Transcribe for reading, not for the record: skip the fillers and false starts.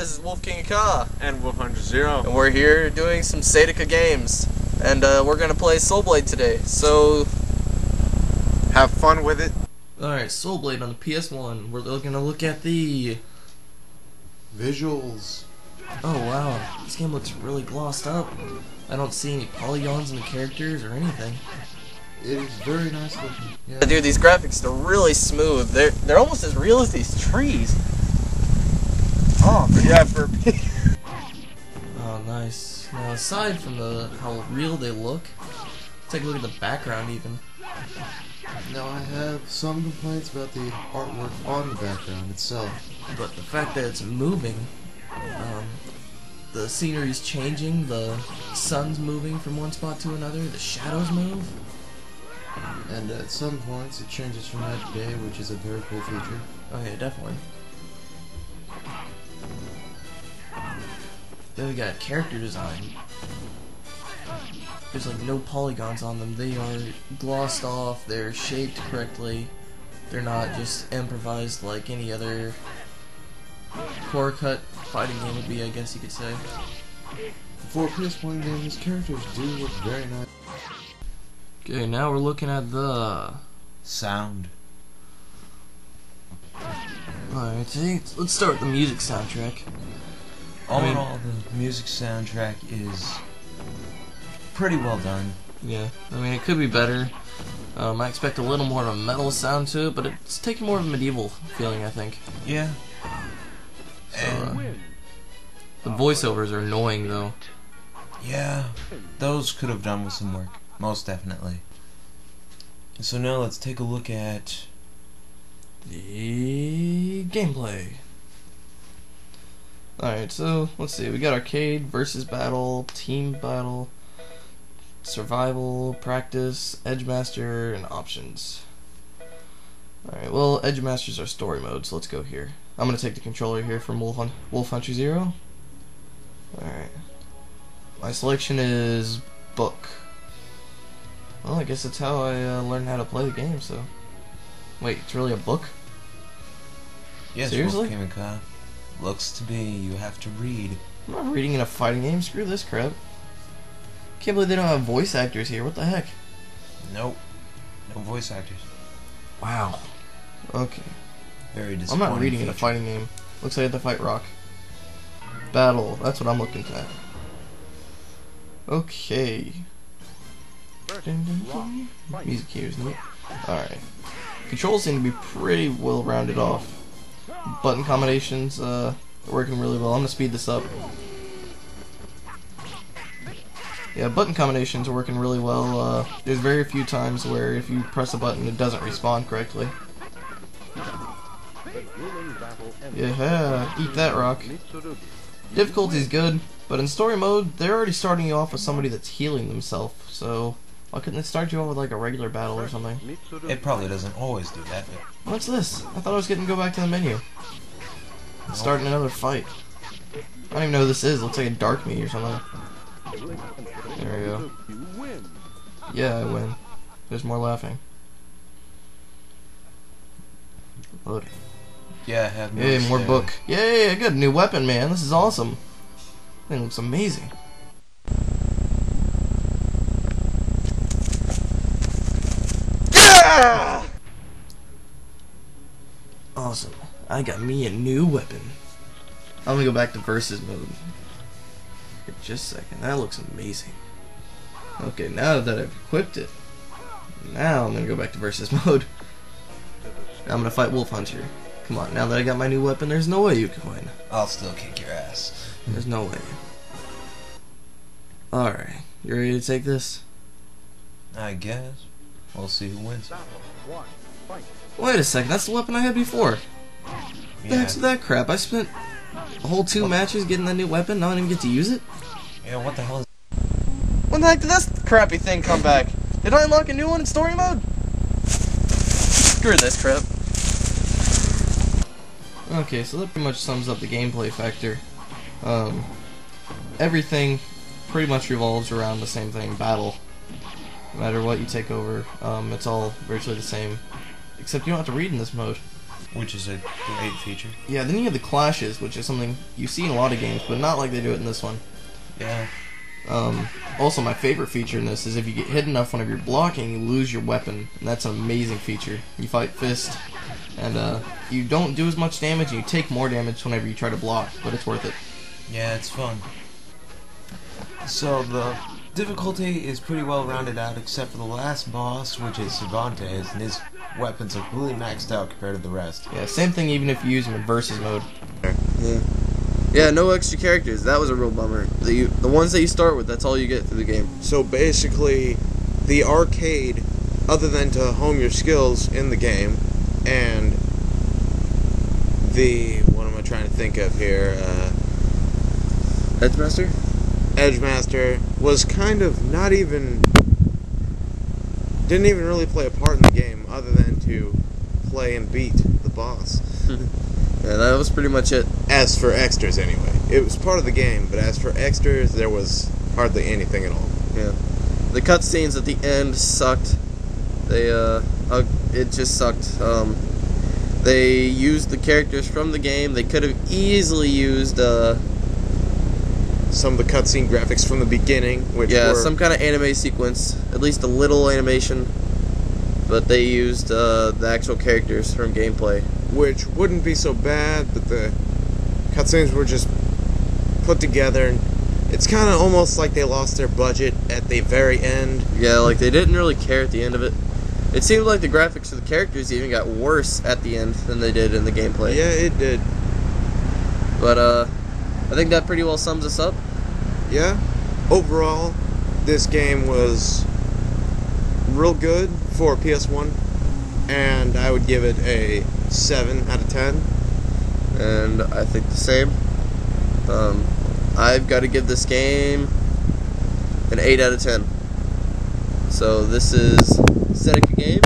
this is Wolfkingaka and Wolfhunter0, and we're here doing some Sedecka Games, and we're gonna play Soul Blade today, so have fun with it. Alright, Soul Blade on the PS1. We're gonna look at the visuals. Oh wow, this game looks really glossed up. I don't see any polygons in the characters or anything. It is very nice looking. Yeah. Dude, these graphics are really smooth. They're almost as real as these trees. Oh, yeah, for me. Oh, nice. Now, aside from how real they look, take a look at the background even. Now, I have some complaints about the artwork on the background itself. But the fact that it's moving, the scenery's changing, the sun's moving from one spot to another, the shadows move. And at some points it changes from night to day, which is a very cool feature. Oh yeah, definitely. Then we got character design. There's like no polygons on them. They are glossed off, they're shaped correctly. They're not just improvised like any other core cut fighting game would be, I guess you could say. For a PS1 game, these characters do look very nice. Okay, now we're looking at the sound. Alright, let's start with the music soundtrack. All in all, the music soundtrack is pretty well done. Yeah, I mean, it could be better. I expect a little more of a metal sound to it, but it's taking more of a medieval feeling, I think. Yeah. So, the voiceovers are annoying, though. Yeah, those could have done with some work. Most definitely. So now let's take a look at the gameplay. Alright, so let's see. We got arcade, versus battle, team battle, survival, practice, edgemaster, and options. Alright, well, edgemaster's our story mode, so let's go here. I'm going to take the controller here from Wolfhunter0. Alright. My selection is book. Well, I guess that's how I learned how to play the game, so... Wait, it's really a book? Yes, seriously? Wolfkingaka. Looks to be you have to read. I'm not reading in a fighting game, screw this crap. Can't believe they don't have voice actors here, what the heck? Nope. No voice actors. Wow. Okay. Very disappointing. I'm not reading in a fighting game. Looks like I have to fight Rock. Battle, that's what I'm looking at. Okay. Music here, isn't it? Alright. Controls seem to be pretty well rounded off. Button combinations are working really well. I'm gonna speed this up. Yeah, button combinations are working really well. There's very few times where if you press a button it doesn't respond correctly. Yeah, eat that, Rock. Difficulty's good, but in story mode they're already starting you off with somebody that's healing themselves, so why couldn't they start you off with like a regular battle or something? It probably doesn't always do that, but... What's this? I thought I was getting to go back to the menu. Starting another fight. I don't even know who this is. It looks like a dark meat or something. There we go. Yeah, I win. There's more laughing. Loading. Yeah, I have Yay, more book. Yay, I got a new weapon, man. This is awesome. Thing looks amazing. yeah! Awesome. I got me a new weapon. I'm gonna go back to versus mode. Just a second. That looks amazing. Okay, now that I've equipped it, now I'm gonna go back to versus mode. I'm gonna fight Wolfhunter. Come on, now that I got my new weapon, there's no way you can win. I'll still kick your ass. There's no way. Alright, you ready to take this? I guess. We'll see who wins. Wait a second, that's the weapon I had before. What the heck's that crap? I spent a whole 2 matches getting that new weapon, now I don't even get to use it? Yeah, what the hell is... When the heck did this crappy thing come back? Did I unlock a new one in story mode? Screw this crap. Okay, so that pretty much sums up the gameplay factor. Everything pretty much revolves around the same thing, battle. No matter what you take over, it's all virtually the same. Except you don't have to read in this mode. which is a great feature. Yeah, then you have the clashes, which is something you see in a lot of games, but not like they do it in this one. Yeah. Also, my favorite feature in this is if you get hit enough whenever you're blocking, you lose your weapon, and that's an amazing feature. You fight Fist, and you don't do as much damage, and you take more damage whenever you try to block, but it's worth it. Yeah, it's fun. So the difficulty is pretty well rounded out, except for the last boss, which is Cervantes, and his weapons are completely maxed out compared to the rest. Yeah, same thing even if you use them in versus mode. Yeah. Yeah, no extra characters. That was a real bummer. The ones that you start with, that's all you get through the game. So basically, the arcade, other than to hone your skills in the game, and what am I trying to think of here? Edgemaster? Edgemaster was kind of didn't even really play a part in the game other than to play and beat the boss. Yeah, that was pretty much it. As for extras, anyway. It was part of the game, but as for extras, there was hardly anything at all. Yeah. The cutscenes at the end sucked. It just sucked. They used the characters from the game. They could have easily used, some of the cutscene graphics from the beginning, which were... some kind of anime sequence. At least a little animation. But they used, the actual characters from gameplay. Which wouldn't be so bad, but the cutscenes were just put together, and it's kind of almost like they lost their budget at the very end. Yeah, like they didn't really care at the end of it. It seemed like the graphics of the characters even got worse at the end than they did in the gameplay. Yeah, it did. But I think that pretty well sums us up. Yeah, overall, this game was real good for PS1, and I would give it a 7 out of 10. And I think the same. I've got to give this game an 8 out of 10. So this is Sedecka Games.